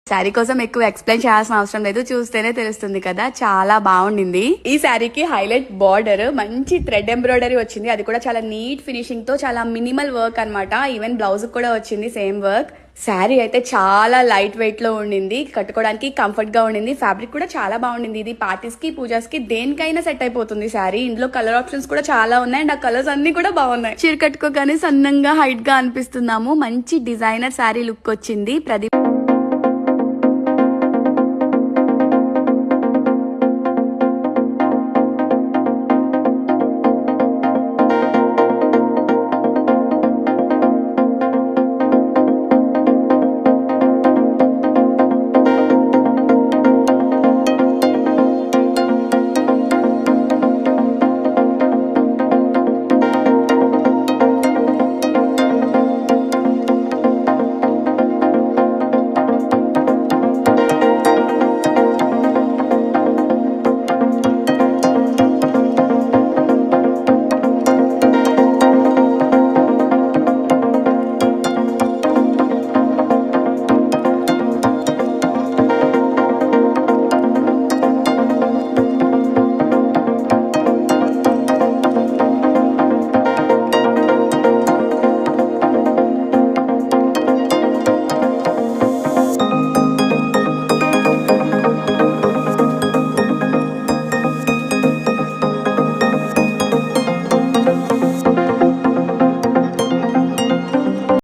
శారీ కోసం ఎక్కువ ఎక్స్ప్లెయిన్ చేయాల్సిన అవసరం లేదు, చూస్తేనే తెలుస్తుంది కదా, చాలా బాగుండింది. ఈ శారీకి హైలైట్ బార్డర్ మంచి థ్రెడ్ ఎంబ్రాయిడరీ వచ్చింది, అది కూడా చాలా నీట్ ఫినిషింగ్ తో, చాలా మినిమల్ వర్క్ అన్నమాట. ఈవెన్ బ్లౌజ్ కూడా వచ్చింది సేమ్ వర్క్. శారీ అయితే చాలా లైట్ వెయిట్ లో ఉండింది, కట్టుకోవడానికి కంఫర్ట్ గా ఉండింది. ఫ్యాబ్రిక్ కూడా చాలా బాగుండింది. ఇది పార్టీస్ కి, పూజాస్ కి, దేనికైనా సెట్ అయిపోతుంది శారీ. ఇందులో కలర్ ఆప్షన్స్ కూడా చాలా ఉన్నాయి అండ్ ఆ కలర్స్ అన్ని కూడా బాగున్నాయి. చీర కట్టుకోగానే సన్నంగా హైట్ గా అనిపిస్తున్నాము. మంచి డిజైనర్ శారీ లుక్ వచ్చింది. ప్రదీప్